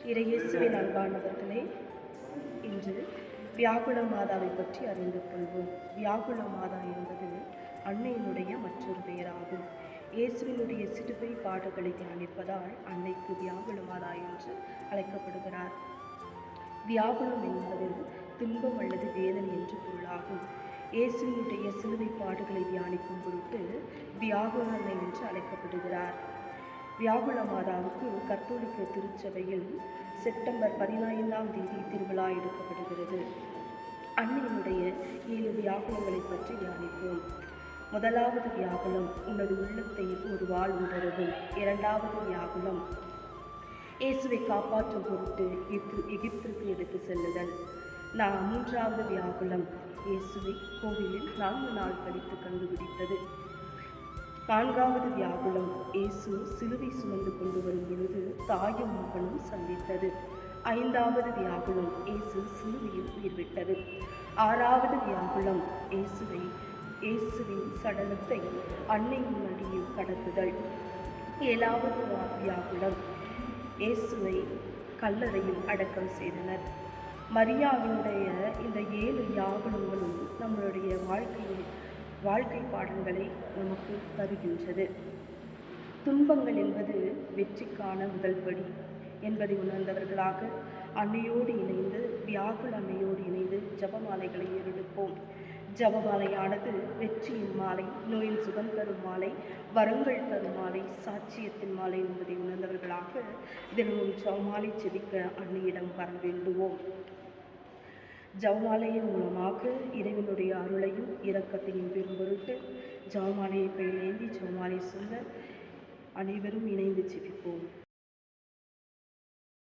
இறையேசுவின் அன்பானவர்களே, இன்று வியாகுல மாதாவை பற்றி அறிந்து கொள்வோம். வியாகுல மாதா என்பது அன்னையினுடைய மற்றொரு பெயராகும். இயேசுவினுடைய சிலுவை பாடுகளை தியானிப்பதால் அன்னைக்கு வியாகுல மாதா என்று அழைக்கப்படுகிறார். வியாகுலம் என்பது துன்பம் அல்லது வேதனை என்று பொருளாகும். இயேசுவினுடைய சிலுவை பாடுகளை தியானிக்கும் பொருட்டு வியாகுல அன்னை என்று அழைக்கப்படுகிறார். வியாகுல மாதாவுக்கு கத்தோலிக்க திருச்சபையில் செப்டம்பர் 15ஆம் தேதி திருவிழா எடுக்கப்படுகிறது. அன்னையினுடைய 7 வியாகுலங்களை பற்றி தியானிப்போம். முதலாவது வியாகுலம், உனது உள்ளத்தை ஒரு வாள் உணரவும். இரண்டாவது வியாகுலம், இயேசுவை காப்பாற்றும் பொருட்டு எகிப்திற்கு எடுத்து செல்லுதல். மூன்றாவது வியாகுலம், இயேசுவை கோவிலில் 4 நாள் கழித்து கண்டுபிடித்தது. நான்காவது வியாகுலம், இயேசு சிலுவை சுமந்து கொண்டு வரும் பொழுது தாயும் மகனும் சந்தித்தது. ஐந்தாவது வியாகுலம், இயேசு சிலுவையில் உயிர்விட்டது. ஆறாவது வியாகுலம், இயேசுவின் சடலத்தை அன்னையின் மடியில் கடத்துதல். ஏழாவது வியாகுலம், இயேசுவை கல்லறையில் அடக்கம் செய்தனர். மரியாவினுடைய இந்த 7 வியாகுலங்களும் நம்மளுடைய வாழ்க்கை பாடங்களை நமக்கு தருகின்றது. துன்பங்கள் என்பது வெற்றிக்கான முதல் படி என்பதை உணர்ந்தவர்களாக அன்னையோடு இணைந்து, வியாகுல அன்னையோடு இணைந்து ஜபமாலைகளை ஏறெடுப்போம். ஜபமாலையானது வெற்றியின் மாலை, நோயின் சுகம் தரும் மாலை, வரங்கள் தரும் மாலை, சாட்சியத்தின் மாலை என்பதை உணர்ந்தவர்களாக தினமும் ஜபமாலை செபிக்க அன்னையிடம் வர வேண்டுவோம். ஜபமாலையின் மூலமாக இறைவனுடைய அருளையும் இரக்கத்தையும் பெறும் பொருட்டு ஜபமாலையை கையில் ஏந்தி ஜபமாலை சொல்ல அனைவரும் இணைந்து ஜெபிப்போம்.